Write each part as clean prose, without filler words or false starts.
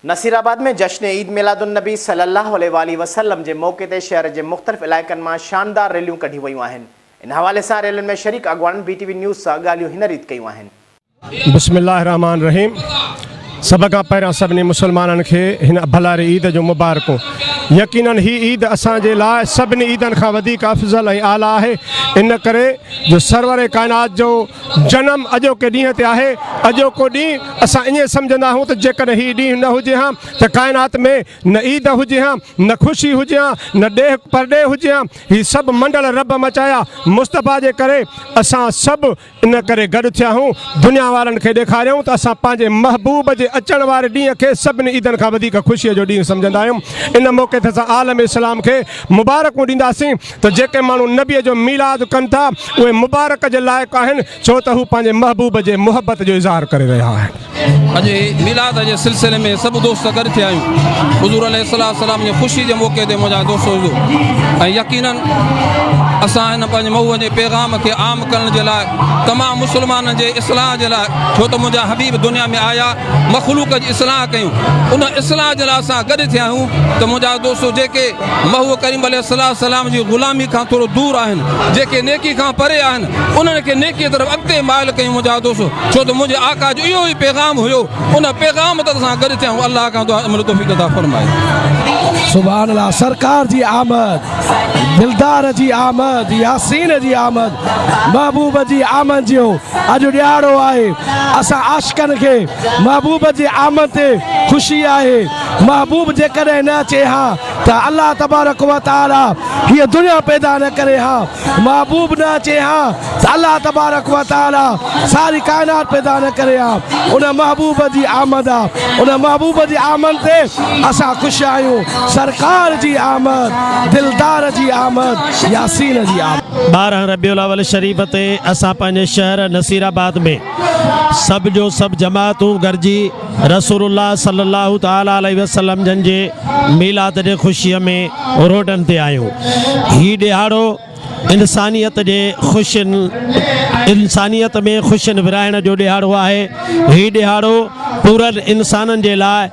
नसीराबाद में जश्न ईद मिलादुन्नबी सल्लल्लाहु अलैहि वसल्लम जे मौके ते शहर जे मुख़्तलिफ़ इलाइक़नि मां शानदार रैलियूं कढी वयूं आहिनि। इन हवाले सां रैलियुनि में शरीक अॻवाननि BTV न्यूज़ सां ॻाल्हियूं हिन रीति कयूं आहिनि। बिस्मिल्लाहिर्रहमानिर्रहीम। सब खां पहिरियां सभिनी मुसलमाननि खे हिन भलारी ईद जो मुबारकूं। यकीनन ही ईद असांजे लाइ सभिनी ईदनि खां वधीक अफ़ज़ल ऐं आला आहे। इन करे जो सरवर काइनात जो जनम अॼोके ॾींहं ते आहे। अॼोको ॾींहुं असां ईअं सम्झंदा आहियूं त जेकॾहिं हीउ ॾींहुं न हुजे हा त काइनात में न ईद हुजे हा, न ख़ुशी हुजे हा, न ॾेह परॾे हुजे हा। ही सभु मंडल रब मचाया मुस्तफ़ा जे करे। असां सभु इन करे गॾु थिया आहियूं दुनिया वारनि खे ॾेखारियूं त असां पंहिंजे महबूब जे अचण वारे ॾींहं खे सभिनी ईदनि खां वधीक ख़ुशीअ जो ॾींहुं सम्झंदा आहियूं। इन मौक़े ते असां आलम इस्लाम खे मुबारकूं ॾींदासीं त जेके माण्हू नबीअ जो मीलाद कनि था उहे मुबारक जे लाइक़ु आहिनि, छो त हू पंहिंजे महबूब जे मुहबत जो इज़हार करे रहिया आहिनि। अॼु मिलाद जे सिलसिले में सभु दोस्त गॾु थिया आहियूं हुज़ूर अलैहिस्सलाम जी ख़ुशी जे मौक़े ते मुंहिंजा दोस्त हुजूं ऐं यकीनन असां हिन पंहिंजे महबूब जे पैगाम खे आम करण जे लाइ तमामु मुस्लमाननि जे इस्लाह जे लाइ, छो त मुंहिंजा हबीब दुनिया में आया मख़लूक जी इस्लाह कयूं, उन इस्लाह जे लाइ असां गॾु थिया आहियूं त मुंहिंजा दोस्त जेके महबूब करीम अलैहिस्सलाम जी ग़ुलामी खां थोरो दूर आहिनि, जेके नेकी खां परे आहिनि, उन्हनि खे नेकीअ तरफ़ अॻिते माइल कयूं मुंहिंजा दोस्त, छो त मुंहिंजे आका जो इहो ई पैगाम हुयो। उन पैगाम ते असां गॾु थिया आहियूं। अल्लाह खां दुआ अमल तौफ़ीक़ अता फरमाए। सुभान अल्लाह। सरकार जी आमद, दिलदार जी आमद, यासीन जी आमद, महबूब जी आमद जो अॼु ॾियारो आहे। असां आशिक़नि खे महबूब जी आमद ते ख़ुशी आहे। महबूब जेकॾहिं न अचे हा त अल्लाह तबारक व तआला हीअ दुनिया पैदा न करे हा। महबूब न अचे हा त अल्लाह तबारक व तआला सारी काइनात पैदा न करे हा। उन महबूब जी आमद आहे। उन महबूब जी आमद ते असां ख़ुशि आहियूं। सरकार जी आमद, दिलदार जी आमद, यासीन जी आमद। 12 रबीउल अव्वल शरीफ़ ते असां पंहिंजे शहर नसीराबाद में सभु जो सभु जमातूं गॾिजी रसूलुल्लाह सल्लल्लाहु तआला अलैहि वसल्लम जन जे मीलाद जे ख़ुशीअ में रोडनि ते आहियूं। ही ॾियारो इंसानियत जे इंसानियत में ख़ुशियुनि विराइण जो ॾियारो आहे। ही ॾियारो पूरनि इंसाननि जे लाइ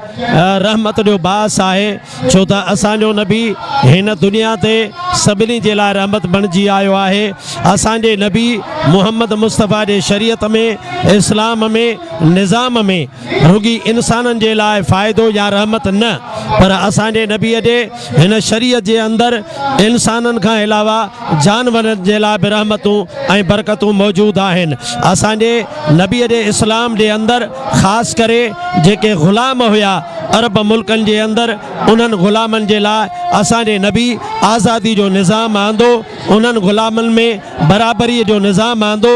रहमत जो बास आहे, छो त असांजो नबी हिन दुनिया ते सभिनी जे लाइ रहमत बणिजी आयो आहे। असांजे नबी मुहम्मद मुस्तफ़ा जे शरीयत में, इस्लाम में, निज़ाम में रुगी इंसाननि जे लाइ फ़ाइदो या रहमत न, पर असांजे नबीअ जे हिन शरीयत जे अंदरि इंसाननि खां अलावा जानवरनि जे लाइ बि रहमतूं ऐं बरकतूं मौजूदु आहिनि। असांजे नबीअ जे इस्लाम जे अंदरि ख़ासि करे जेके ग़ुलाम हुया अरब मुल्कनि जे अंदरि, उन्हनि ग़ुलामनि जे लाइ असांजे नबी आज़ादी जो निज़ाम आंदो, उन्हनि ग़ुलामनि में बराबरीअ जो निज़ाम आंदो।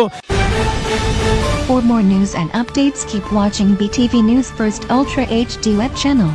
For more news and updates, keep watching BTV News First Ultra HD web channel.